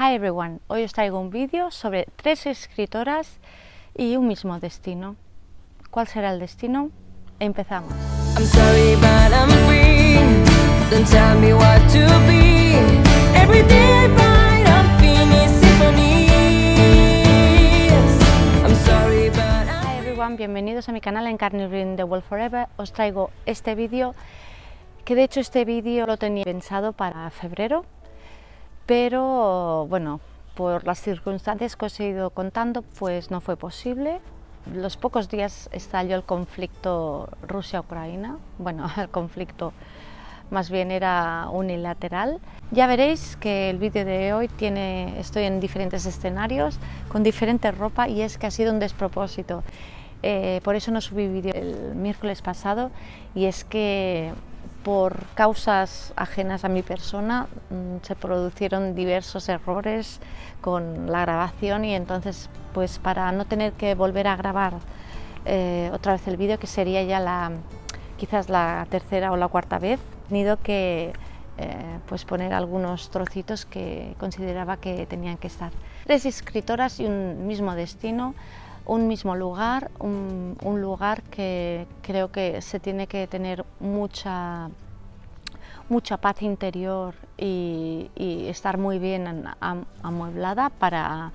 Hi everyone, hoy os traigo un vídeo sobre 3 escritoras y un mismo destino. ¿Cuál será el destino? Empezamos. I'm sorry but I'm free. Don't tell me what to be. Every day I write unfinished symphonies. I'm sorry but I'm Hi everyone, bienvenidos a mi canal Encarni Reading the World Forever. Os traigo este vídeo, que de hecho este vídeo lo tenía pensado para febrero, pero bueno, por las circunstancias que os he ido contando, pues no fue posible. Los pocos días estalló el conflicto Rusia-Ucrania. Bueno, el conflicto más bien era unilateral. Ya veréis que el vídeo de hoy estoy en diferentes escenarios, con diferente ropa, y es que ha sido un despropósito. Por eso no subí vídeo el miércoles pasado, y es que por causas ajenas a mi persona se produjeron diversos errores con la grabación, y entonces, pues para no tener que volver a grabar otra vez el vídeo, que sería ya quizás la tercera o la cuarta vez, he tenido que pues poner algunos trocitos que consideraba que tenían que estar. 3 escritoras y un mismo destino, un mismo lugar, un lugar que creo que se tiene que tener mucha paz interior y estar muy bien amueblada para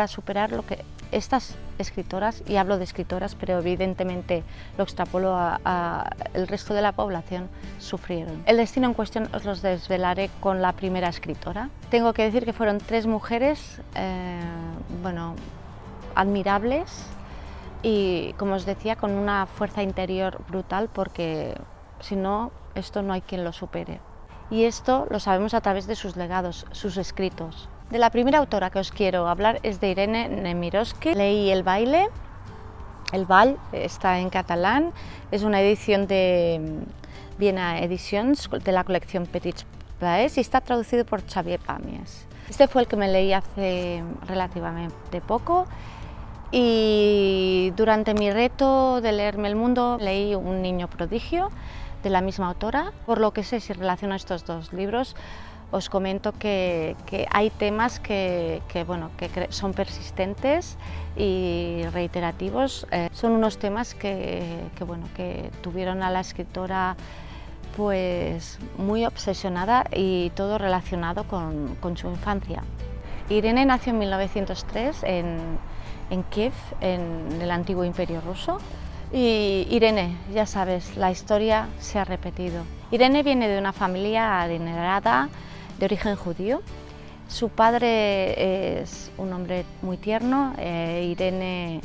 superar lo que estas escritoras, y hablo de escritoras, pero evidentemente lo extrapolo a el resto de la población, sufrieron. El destino en cuestión os los desvelaré con la primera escritora. Tengo que decir que fueron 3 mujeres, bueno, admirables, y como os decía, con una fuerza interior brutal, porque si no, esto no hay quien lo supere. Y esto lo sabemos a través de sus legados, sus escritos. De la primera autora que os quiero hablar es de Irene Nemirovsky. Leí El baile, El ball, está en catalán, es una edición de Viena Editions, de la colección Petits Plaers, y está traducido por Xavier Pàmies. Este fue el que me leí hace relativamente poco, y durante mi reto de leerme el mundo leí Un niño prodigio, de la misma autora. Por lo que sé, si relaciono estos dos libros, os comento que hay temas que son persistentes y reiterativos. Son unos temas que tuvieron a la escritora pues muy obsesionada, y todo relacionado con su infancia. Irene nació en 1903 en Kiev, en el antiguo Imperio ruso. Y Irene, ya sabes, la historia se ha repetido. Irene viene de una familia adinerada de origen judío. Su padre es un hombre muy tierno, Irene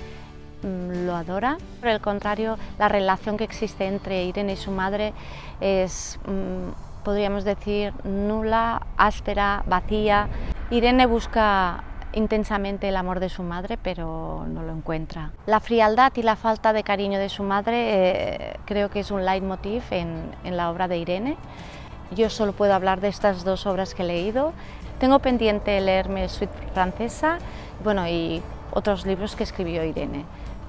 lo adora. Por el contrario, la relación que existe entre Irene y su madre es, podríamos decir, nula, áspera, vacía. Irene busca intensamente el amor de su madre, pero no lo encuentra. La frialdad y la falta de cariño de su madre creo que es un leitmotiv en la obra de Irene. Yo solo puedo hablar de estas 2 obras que he leído. Tengo pendiente leerme Suite francesa, bueno, y otros libros que escribió Irene,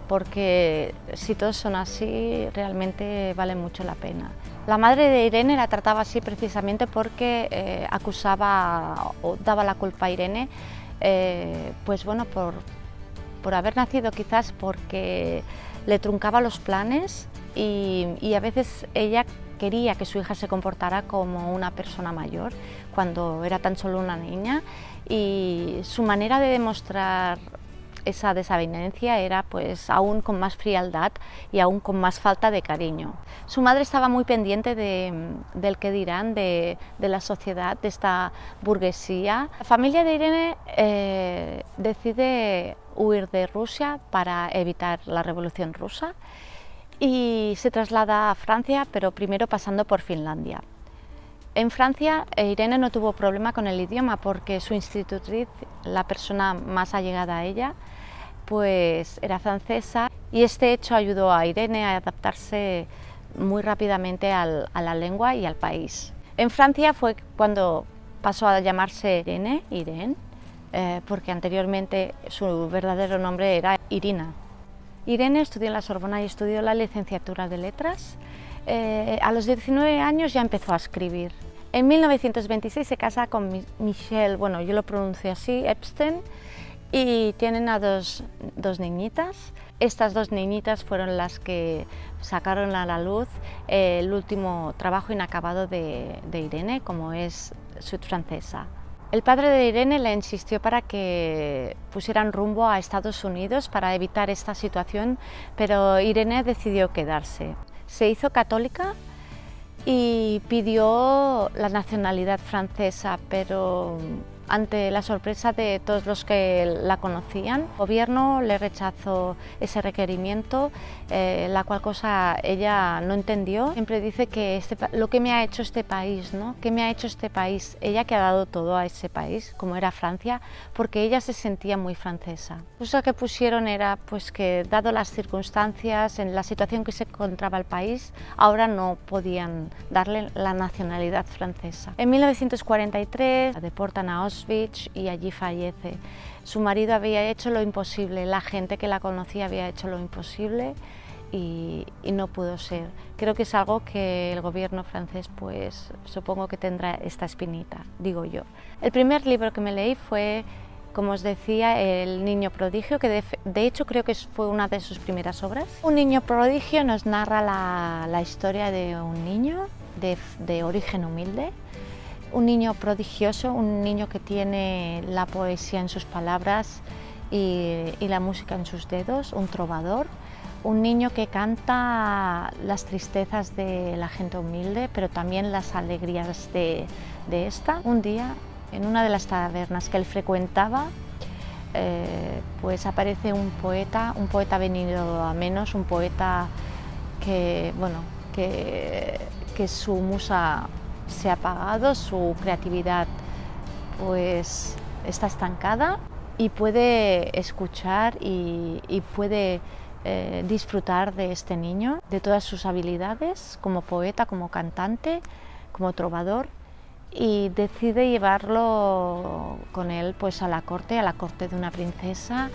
porque si todos son así, realmente vale mucho la pena. La madre de Irene la trataba así precisamente porque acusaba o daba la culpa a Irene, pues bueno, por haber nacido, quizás porque le truncaba los planes, y a veces ella quería que su hija se comportara como una persona mayor cuando era tan solo una niña, y su manera de demostrar esa desavenencia era pues aún con más frialdad y aún con más falta de cariño. Su madre estaba muy pendiente del que dirán de la sociedad, de esta burguesía. La familia de Irene decide huir de Rusia para evitar la Revolución Rusa, y se traslada a Francia, pero primero pasando por Finlandia. En Francia, Irene no tuvo problema con el idioma, porque su institutriz, la persona más allegada a ella, pues era francesa, y este hecho ayudó a Irene a adaptarse muy rápidamente a la lengua y al país. En Francia fue cuando pasó a llamarse Irene, porque anteriormente su verdadero nombre era Irina. Irene estudió en la Sorbona y estudió la licenciatura de Letras. A los 19 años ya empezó a escribir. En 1926 se casa con Michelle, bueno, yo lo pronuncio así, Epstein, y tienen a dos niñitas. Estas dos niñitas fueron las que sacaron a la luz el último trabajo inacabado de Irene, como es Suite Francesa. El padre de Irene le insistió para que pusieran rumbo a Estados Unidos para evitar esta situación, pero Irene decidió quedarse. Se hizo católica y pidió la nacionalidad francesa, pero ante la sorpresa de todos los que la conocían, el gobierno le rechazó ese requerimiento, la cual cosa ella no entendió. Siempre dice que lo que me ha hecho este país, ¿no? ¿Qué me ha hecho este país? Ella que ha dado todo a ese país, como era Francia, porque ella se sentía muy francesa. La cosa que pusieron era pues, que, dado las circunstancias, en la situación que se encontraba el país, ahora no podían darle la nacionalidad francesa. En 1943 la deportan a Auschwitz y allí fallece. Su marido había hecho lo imposible, la gente que la conocía había hecho lo imposible y no pudo ser. Creo que es algo que el gobierno francés, pues supongo que tendrá esta espinita, digo yo. El primer libro que me leí fue, como os decía, El niño prodigio, que de hecho creo que fue una de sus primeras obras. Un niño prodigio nos narra la historia de un niño de origen humilde, un niño prodigioso, un niño que tiene la poesía en sus palabras y la música en sus dedos, un trovador, un niño que canta las tristezas de la gente humilde, pero también las alegrías de esta. Un día, en una de las tabernas que él frecuentaba, pues aparece un poeta venido a menos, un poeta que, bueno, que su musa se ha apagado, su creatividad pues está estancada y puede escuchar y puede disfrutar de este niño, de todas sus habilidades como poeta, como cantante, como trovador, y decide llevarlo con él pues a la corte de una princesa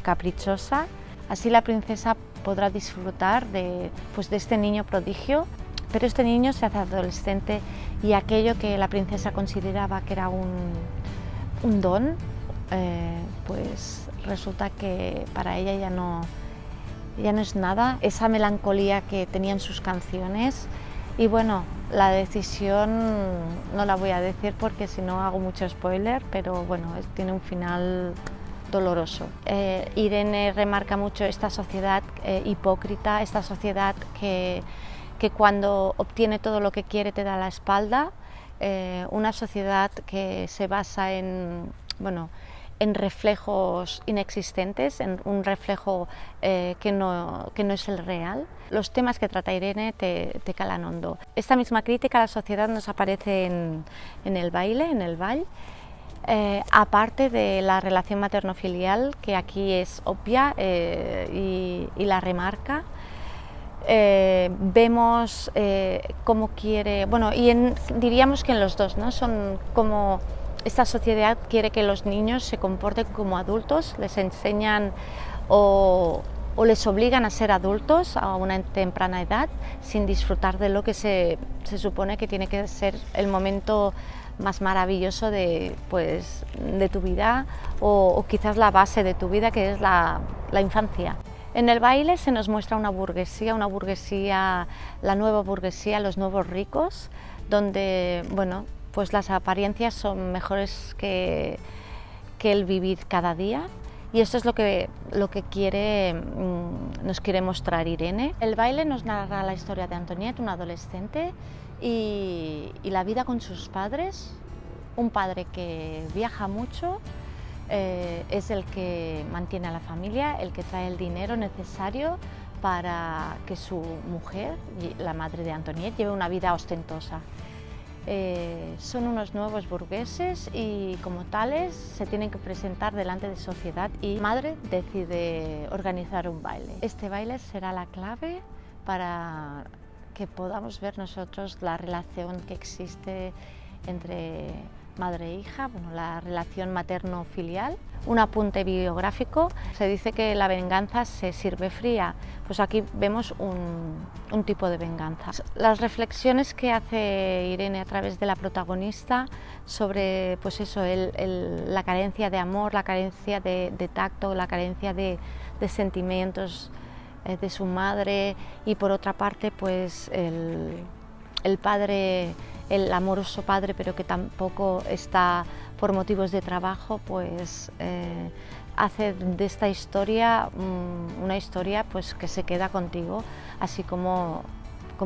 caprichosa. Así la princesa podrá disfrutar de este niño prodigio, pero este niño se hace adolescente y aquello que la princesa consideraba que era un don, pues resulta que para ella ya no es nada. Esa melancolía que tenían sus canciones, y bueno, la decisión no la voy a decir porque si no hago mucho spoiler, pero bueno, tiene un final doloroso. Irene remarca mucho esta sociedad hipócrita, esta sociedad que cuando obtiene todo lo que quiere te da la espalda, una sociedad que se basa en reflejos inexistentes, en un reflejo que no es el real. Los temas que trata Irene te calan hondo. Esta misma crítica a la sociedad nos aparece en el baile, en el ball, aparte de la relación materno-filial, que aquí es obvia y la remarca. Vemos cómo quiere, diríamos que en los dos, ¿no? Son como esta sociedad quiere que los niños se comporten como adultos, les enseñan o les obligan a ser adultos a una temprana edad sin disfrutar de lo que se supone que tiene que ser el momento más maravilloso de tu vida o quizás la base de tu vida, que es la infancia. En el baile se nos muestra una burguesía, la nueva burguesía, los nuevos ricos, donde pues las apariencias son mejores que el vivir cada día, y esto es lo que nos quiere mostrar Irene. El baile nos narra la historia de Antoniette, una adolescente, y la vida con sus padres, un padre que viaja mucho. Es el que mantiene a la familia, el que trae el dinero necesario para que su mujer, la madre de Antoniette, lleve una vida ostentosa. Son unos nuevos burgueses y como tales se tienen que presentar delante de sociedad, y la madre decide organizar un baile. Este baile será la clave para que podamos ver nosotros la relación que existe entre madre e hija, bueno, la relación materno-filial. Un apunte biográfico, se dice que la venganza se sirve fría, pues aquí vemos un tipo de venganza. Las reflexiones que hace Irene a través de la protagonista sobre pues eso, la carencia de amor, la carencia de tacto, la carencia de sentimientos de su madre, y por otra parte pues el padre, el amoroso padre, pero que tampoco está por motivos de trabajo, pues hace de esta historia una historia pues que se queda contigo, así como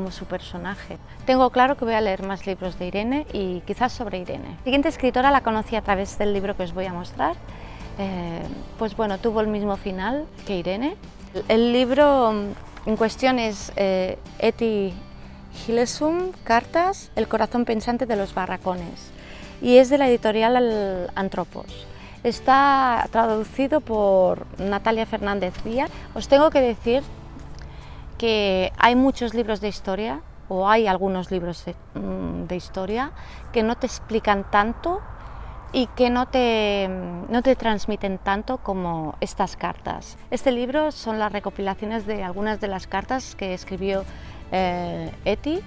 su personaje. Tengo claro que voy a leer más libros de Irene y quizás sobre Irene. La siguiente escritora la conocí a través del libro que os voy a mostrar. Pues bueno, tuvo el mismo final que Irene. El libro en cuestión es Etty Hillesum, Cartas, el corazón pensante de los barracones, y es de la editorial Antropos. Está traducido por Natalia Fernández Díaz. Os tengo que decir que hay muchos libros de historia, o hay algunos libros de historia, que no te explican tanto y que no te transmiten tanto como estas cartas. Este libro son las recopilaciones de algunas de las cartas que escribió Etty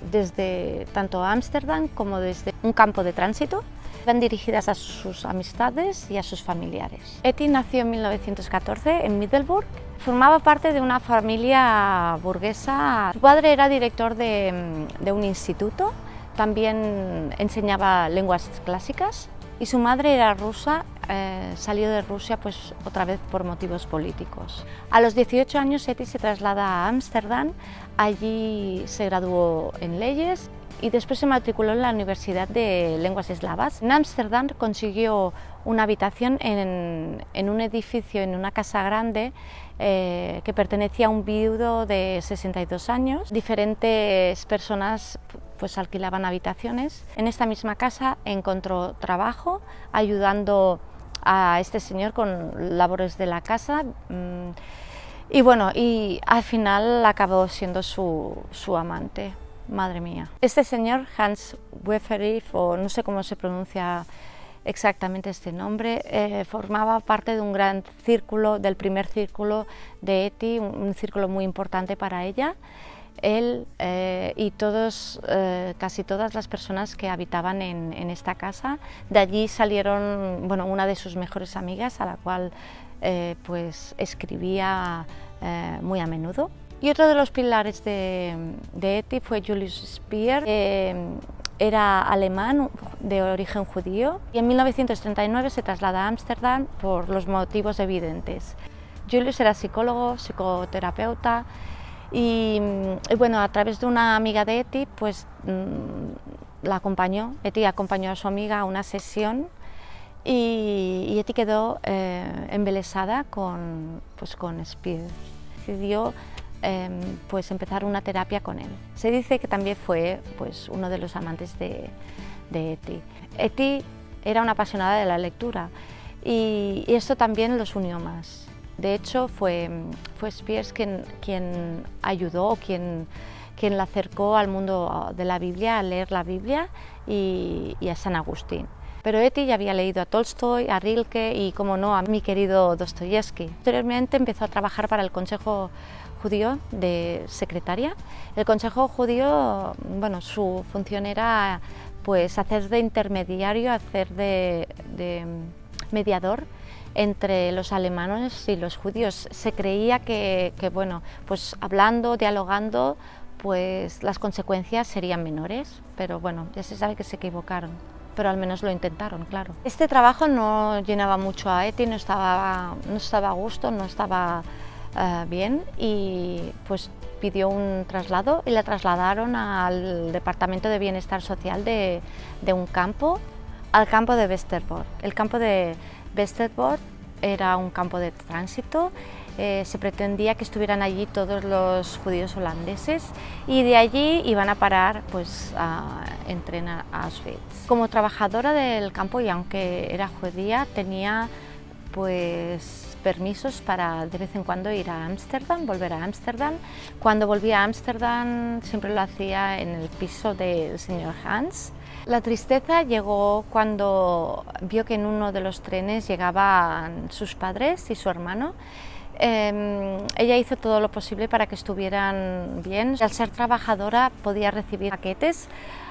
desde tanto Ámsterdam como desde un campo de tránsito. Van dirigidas a sus amistades y a sus familiares. Etty nació en 1914 en Middelburg. Formaba parte de una familia burguesa. Su padre era director de un instituto, también enseñaba lenguas clásicas, y su madre era rusa, salió de Rusia pues otra vez por motivos políticos. A los 18 años Etty se traslada a Ámsterdam, allí se graduó en leyes y después se matriculó en la Universidad de Lenguas Eslavas. En Ámsterdam consiguió una habitación en un edificio, en una casa grande que pertenecía a un viudo de 62 años. Diferentes personas pues alquilaban habitaciones. En esta misma casa encontró trabajo ayudando a este señor con labores de la casa, y bueno, y al final acabó siendo su amante. Madre mía. Este señor, Hans Weferif, o no sé cómo se pronuncia exactamente este nombre, formaba parte de un gran círculo, del primer círculo de Etty, un círculo muy importante para ella. Él y casi todas las personas que habitaban en esta casa. De allí salieron, bueno, una de sus mejores amigas, a la cual pues escribía muy a menudo. Y otro de los pilares de Etty fue Julius Speer. Era alemán de origen judío y en 1939 se traslada a Ámsterdam por los motivos evidentes. Julius era psicólogo, psicoterapeuta y bueno, a través de una amiga de Etty, pues Etty acompañó a su amiga a una sesión y Etty quedó embelesada con Speer. Decidió pues empezar una terapia con él. Se dice que también fue pues uno de los amantes de Etty. Etty era una apasionada de la lectura y esto también los unió más. De hecho fue Speer quien ayudó, quien la acercó al mundo de la Biblia, a leer la Biblia y a San Agustín. Pero Etty ya había leído a Tolstoy, a Rilke y, como no, a mi querido Dostoyevsky. Posteriormente empezó a trabajar para el Consejo Judío de secretaria. El Consejo Judío, bueno, su función era pues hacer de intermediario, hacer de mediador entre los alemanes y los judíos. Se creía que bueno, pues hablando, dialogando, pues las consecuencias serían menores, pero bueno, ya se sabe que se equivocaron, pero al menos lo intentaron, claro. Este trabajo no llenaba mucho a Etty, no estaba a gusto, no estaba bien, y pues pidió un traslado y la trasladaron al Departamento de Bienestar Social de un campo, al campo de Westerbork. El campo de Westerbork era un campo de tránsito. Se pretendía que estuvieran allí todos los judíos holandeses y de allí iban a parar pues, en tren a Auschwitz. Como trabajadora del campo, y aunque era judía, tenía pues permisos para de vez en cuando ir a Ámsterdam, volver a Ámsterdam. Cuando volvía a Ámsterdam siempre lo hacía en el piso del señor Hans, La tristeza llegó cuando vio que en uno de los trenes llegaban sus padres y su hermano. Ella hizo todo lo posible para que estuvieran bien. Al ser trabajadora podía recibir paquetes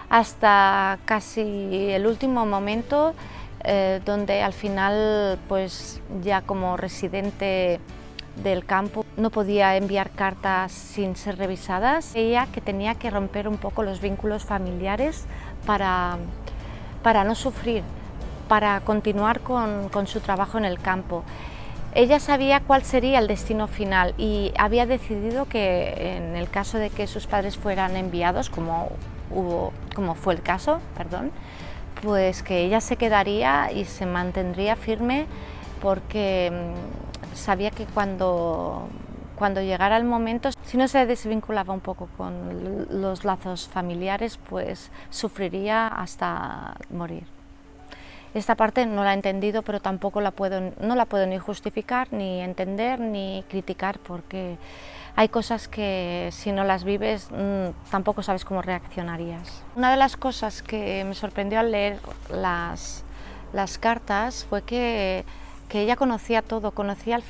hasta casi el último momento, donde al final, pues ya como residente del campo, no podía enviar cartas sin ser revisadas. Ella que tenía que romper un poco los vínculos familiares para no sufrir, para continuar con su trabajo en el campo. Ella sabía cuál sería el destino final y había decidido que en el caso de que sus padres fueran enviados, como fue el caso, pues que ella se quedaría y se mantendría firme, porque sabía que cuando llegara el momento, si no se desvinculaba un poco con los lazos familiares, pues sufriría hasta morir. Esta parte no la he entendido, pero tampoco no la puedo ni justificar, ni entender, ni criticar, porque hay cosas que si no las vives tampoco sabes cómo reaccionarías. Una de las cosas que me sorprendió al leer las cartas fue que ella conocía todo, conocía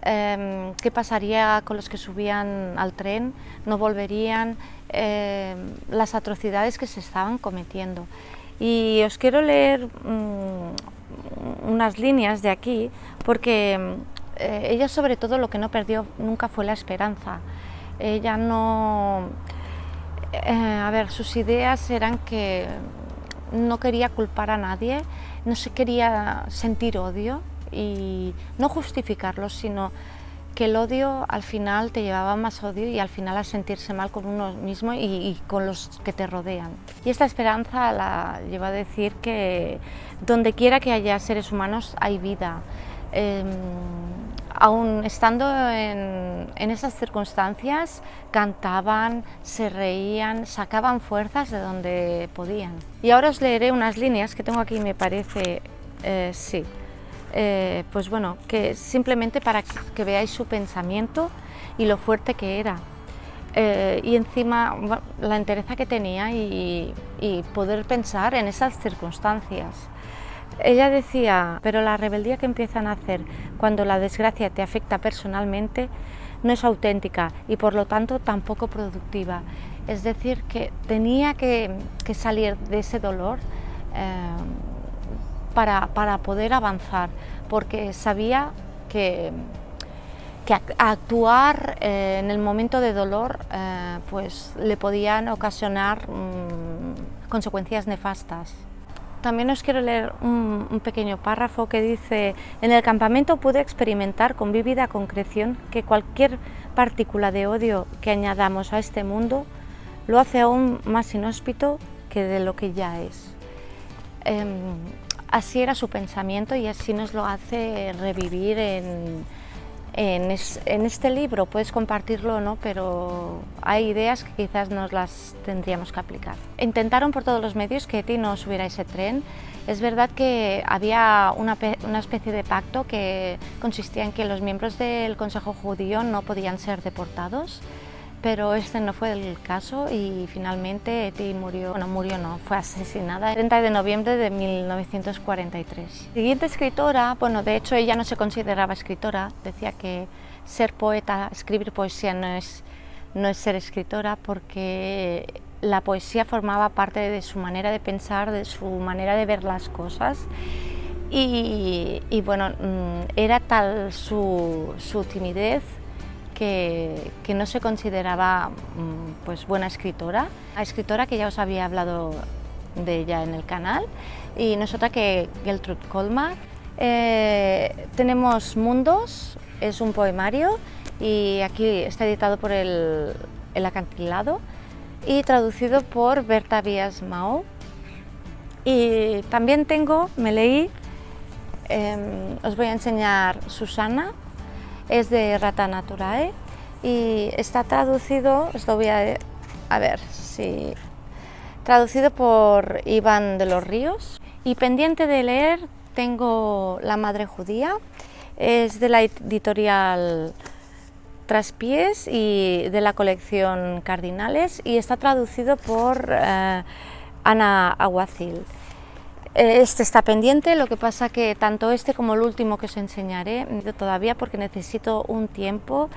qué pasaría con los que subían al tren, no volverían, las atrocidades que se estaban cometiendo. Y os quiero leer unas líneas de aquí, porque ella sobre todo lo que no perdió nunca fue la esperanza. Ella no... sus ideas eran que no quería culpar a nadie, no se quería sentir odio y no justificarlo, sino que el odio al final te llevaba más odio y al final a sentirse mal con uno mismo y con los que te rodean. Y esta esperanza la lleva a decir que donde quiera que haya seres humanos hay vida. Aún estando en esas circunstancias, cantaban, se reían, sacaban fuerzas de donde podían. Y ahora os leeré unas líneas que tengo aquí, me parece, pues bueno, que simplemente para que veáis su pensamiento y lo fuerte que era. Y encima la entereza que tenía y poder pensar en esas circunstancias. Ella decía, pero la rebeldía que empieza a nacer cuando la desgracia te afecta personalmente no es auténtica y por lo tanto tampoco productiva. Es decir, que tenía que salir de ese dolor para poder avanzar, porque sabía que actuar en el momento de dolor pues le podían ocasionar consecuencias nefastas. También os quiero leer un pequeño párrafo que dice: en el campamento pude experimentar con vívida concreción que cualquier partícula de odio que añadamos a este mundo lo hace aún más inhóspito que de lo que ya es. Así era su pensamiento y así nos lo hace revivir en este libro. Puedes compartirlo o no, pero hay ideas que quizás nos las tendríamos que aplicar. Intentaron por todos los medios que Eti no subiera a ese tren. Es verdad que había una especie de pacto que consistía en que los miembros del Consejo Judío no podían ser deportados, pero este no fue el caso y finalmente Eti fue asesinada el 30 de noviembre de 1943. La siguiente escritora, bueno, de hecho ella no se consideraba escritora, decía que ser poeta, escribir poesía no es ser escritora, porque la poesía formaba parte de su manera de pensar, de su manera de ver las cosas y bueno, era tal su timidez que no se consideraba pues buena escritora. La escritora que ya os había hablado de ella en el canal, y nosotros que Gertrude Colmar. Tenemos Mundos, es un poemario y aquí está editado por El Acantilado y traducido por Berta Vías Mao. Y también me leí, os voy a enseñar Susana. Es de Rata Naturae y está traducido, traducido por Iván de los Ríos. Y pendiente de leer tengo La Madre Judía, es de la editorial Traspiés y de la colección Cardinales y está traducido por Ana Aguacil. Este está pendiente, lo que pasa que tanto este como el último que os enseñaré todavía, porque necesito un tiempo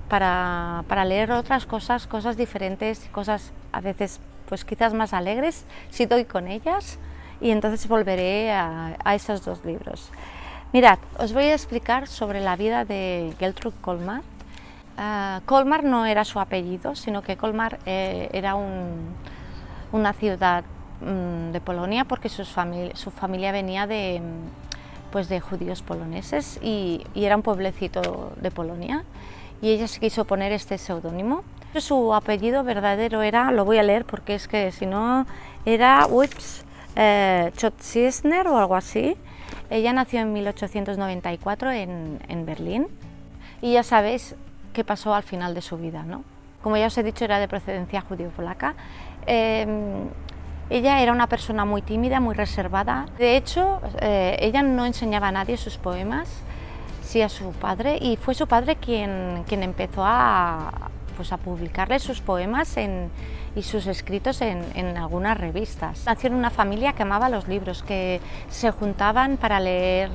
para leer otras cosas diferentes, cosas a veces pues quizás más alegres si doy con ellas, y entonces volveré a esos dos libros. Mirad, os voy a explicar sobre la vida de Gertrude Colmar. Colmar no era su apellido, sino que Colmar era una ciudad de Polonia, porque su familia venía de judíos poloneses y era un pueblecito de Polonia, y ella se quiso poner este seudónimo. Su apellido verdadero era, lo voy a leer porque es que si no, era Chodziesner o algo así. Ella nació en 1894 en Berlín, y ya sabéis qué pasó al final de su vida, ¿no? Como ya os he dicho, era de procedencia judío-polaca. Ella era una persona muy tímida, muy reservada. De hecho, ella no enseñaba a nadie sus poemas, sí a su padre, y fue su padre quien empezó a publicarle sus poemas y sus escritos en algunas revistas. Nació en una familia que amaba los libros, que se juntaban para leer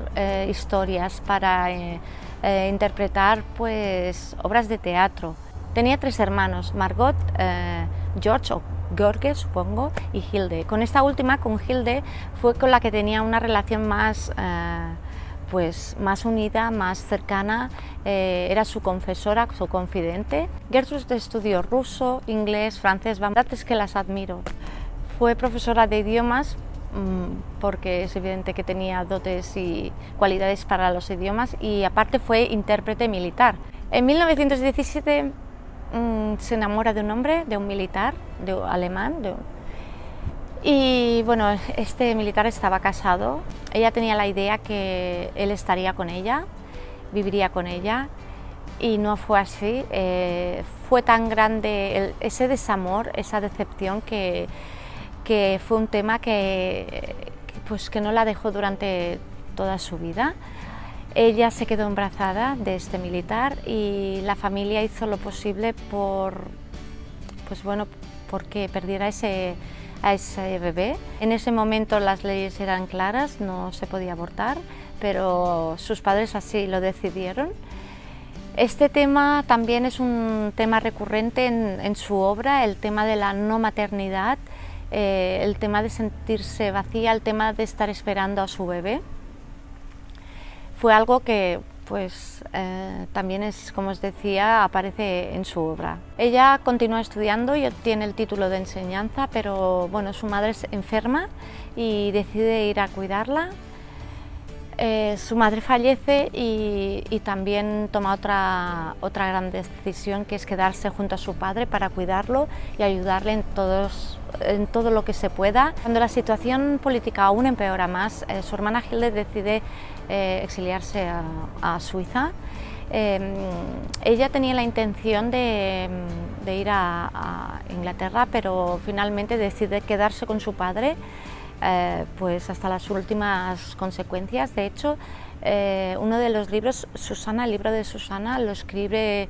historias, para interpretar pues obras de teatro. Tenía 3 hermanos, Margot, George o George, supongo, y Hilde. Con esta última, con Hilde, fue con la que tenía una relación más unida, más cercana. Era su confesora, su confidente. Gertrude estudió ruso, inglés, francés. La verdad es que las admiro. Fue profesora de idiomas porque es evidente que tenía dotes y cualidades para los idiomas, y aparte fue intérprete militar. En 1917 se enamora de un hombre, de un militar, alemán, y bueno, este militar estaba casado. Ella tenía la idea que él estaría con ella, viviría con ella, y no fue así. Fue tan grande ese desamor, esa decepción, que fue un tema que no la dejó durante toda su vida. Ella se quedó embarazada de este militar, y la familia hizo lo posible porque perdiera a ese bebé. En ese momento las leyes eran claras, no se podía abortar, pero sus padres así lo decidieron. Este tema también es un tema recurrente en su obra, el tema de la no maternidad, el tema de sentirse vacía, el tema de estar esperando a su bebé. Fue algo que también es, como os decía, aparece en su obra. Ella continúa estudiando y obtiene el título de enseñanza, pero bueno, su madre es enferma y decide ir a cuidarla. Su madre fallece y también toma otra gran decisión, que es quedarse junto a su padre para cuidarlo y ayudarle en todo lo que se pueda. Cuando la situación política aún empeora más, su hermana Hilde decide exiliarse a Suiza. Ella tenía la intención de ir a Inglaterra, pero finalmente decide quedarse con su padre hasta las últimas consecuencias. De hecho, uno de los libros, Susana, el libro de Susana, lo escribe,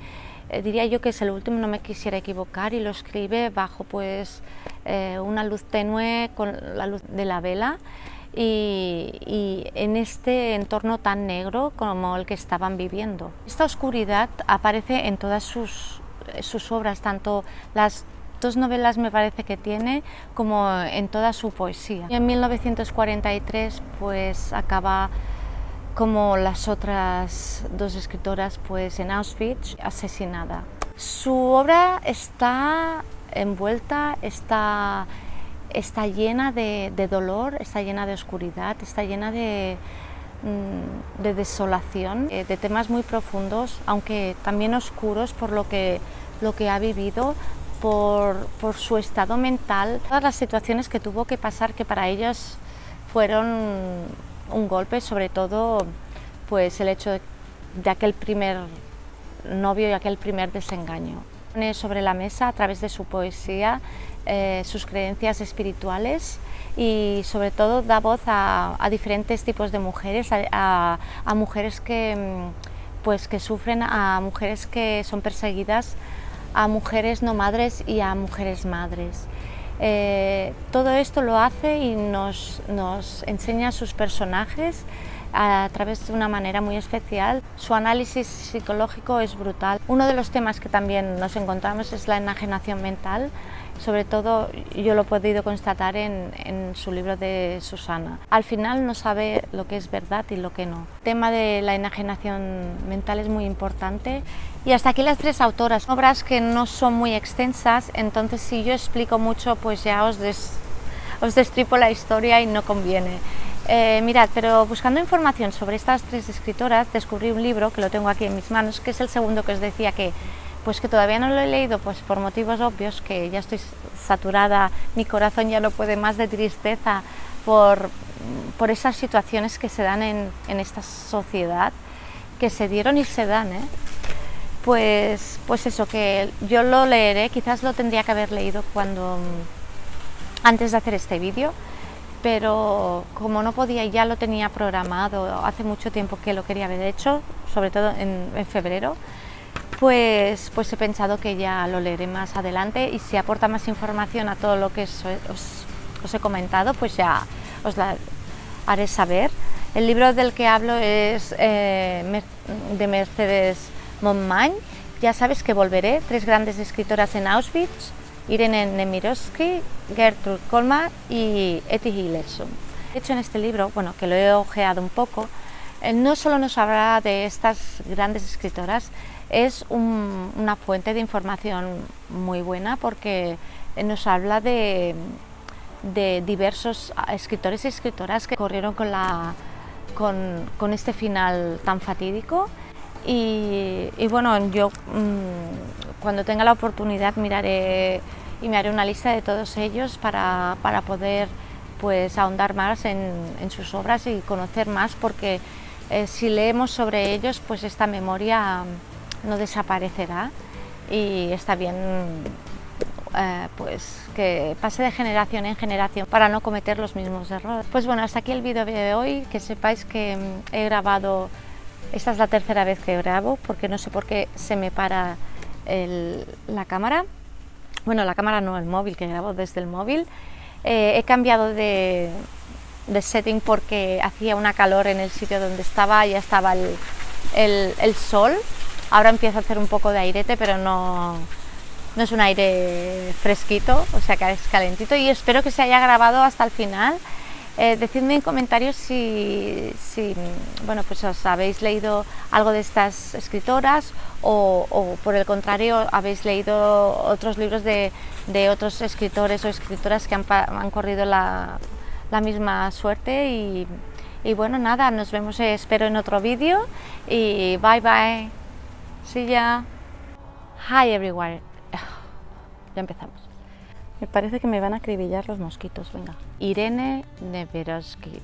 diría yo que es el último, no me quisiera equivocar, y lo escribe bajo una luz tenue, con la luz de la vela, y en este entorno tan negro como el que estaban viviendo. Esta oscuridad aparece en todas sus obras, tanto las 2 novelas me parece que tiene, como en toda su poesía. Y en 1943 acaba, como las otras 2 escritoras, en Auschwitz, asesinada. Su obra está envuelta, está llena de dolor, está llena de oscuridad, está llena de desolación, de temas muy profundos, aunque también oscuros por lo que ha vivido, por su estado mental, todas las situaciones que tuvo que pasar, que para ellos fueron un golpe, sobre todo el hecho de aquel primer novio y aquel primer desengaño. Pone sobre la mesa, a través de su poesía, sus creencias espirituales, y sobre todo da voz a diferentes tipos de mujeres, a mujeres que sufren, a mujeres que son perseguidas, a mujeres no madres y a mujeres madres. Todo esto lo hace y nos enseña a sus personajes a través de una manera muy especial. Su análisis psicológico es brutal. Uno de los temas que también nos encontramos es la enajenación mental. Sobre todo yo lo he podido constatar en su libro de Susana. Al final no sabe lo que es verdad y lo que no. El tema de la enajenación mental es muy importante. Y hasta aquí las tres autoras. Obras que no son muy extensas, entonces si yo explico mucho pues ya os destripo la historia y no conviene. Mirad, pero buscando información sobre estas tres escritoras descubrí un libro que lo tengo aquí en mis manos, que es el segundo que os decía que todavía no lo he leído pues por motivos obvios, que ya estoy saturada, mi corazón ya no puede más de tristeza por esas situaciones que se dan en esta sociedad, que se dieron y se dan, Pues eso, que yo lo leeré, quizás lo tendría que haber leído antes de hacer este vídeo, pero como no podía y ya lo tenía programado, hace mucho tiempo que lo quería haber hecho, sobre todo en febrero, pues he pensado que ya lo leeré más adelante y si aporta más información a todo lo que os he comentado, pues ya os la haré saber. El libro del que hablo es de Mercedes Montmany, Ya sabes que volveré, tres grandes escritoras en Auschwitz, Irene Nemirovsky, Gertrude Kolmar y Etty Hillesum. De hecho, en este libro, bueno, que lo he ojeado un poco, no solo nos habla de estas grandes escritoras, es una fuente de información muy buena porque nos habla de diversos escritores y escritoras que corrieron con este final tan fatídico. Y bueno, yo cuando tenga la oportunidad miraré y me haré una lista de todos ellos para poder pues ahondar más en sus obras y conocer más, porque si leemos sobre ellos pues esta memoria no desaparecerá y está bien pues que pase de generación en generación para no cometer los mismos errores. Pues bueno, hasta aquí el vídeo de hoy, que sepáis que he grabado. Esta es la tercera vez que grabo porque no sé por qué se me para la cámara. Bueno, la cámara no, el móvil, que grabo desde el móvil. He cambiado de setting porque hacía una calor en el sitio donde estaba, ya estaba el sol. Ahora empieza a hacer un poco de airete, pero no es un aire fresquito, o sea que es calentito, y espero que se haya grabado hasta el final. Decidme en comentarios si bueno, pues os habéis leído algo de estas escritoras o por el contrario habéis leído otros libros de otros escritores o escritoras que han corrido la misma suerte. Y bueno, nada, nos vemos, espero, en otro vídeo y bye bye, see ya, hi everyone. Ya empezamos. Me parece que me van a acribillar los mosquitos, venga. Irene Nemirovsky,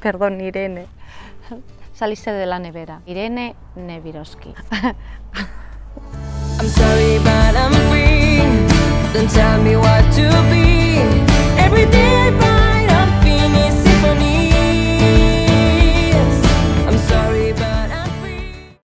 perdón, Irene. Saliste de la nevera. Irene Nemirovsky. I'm sorry, but I'm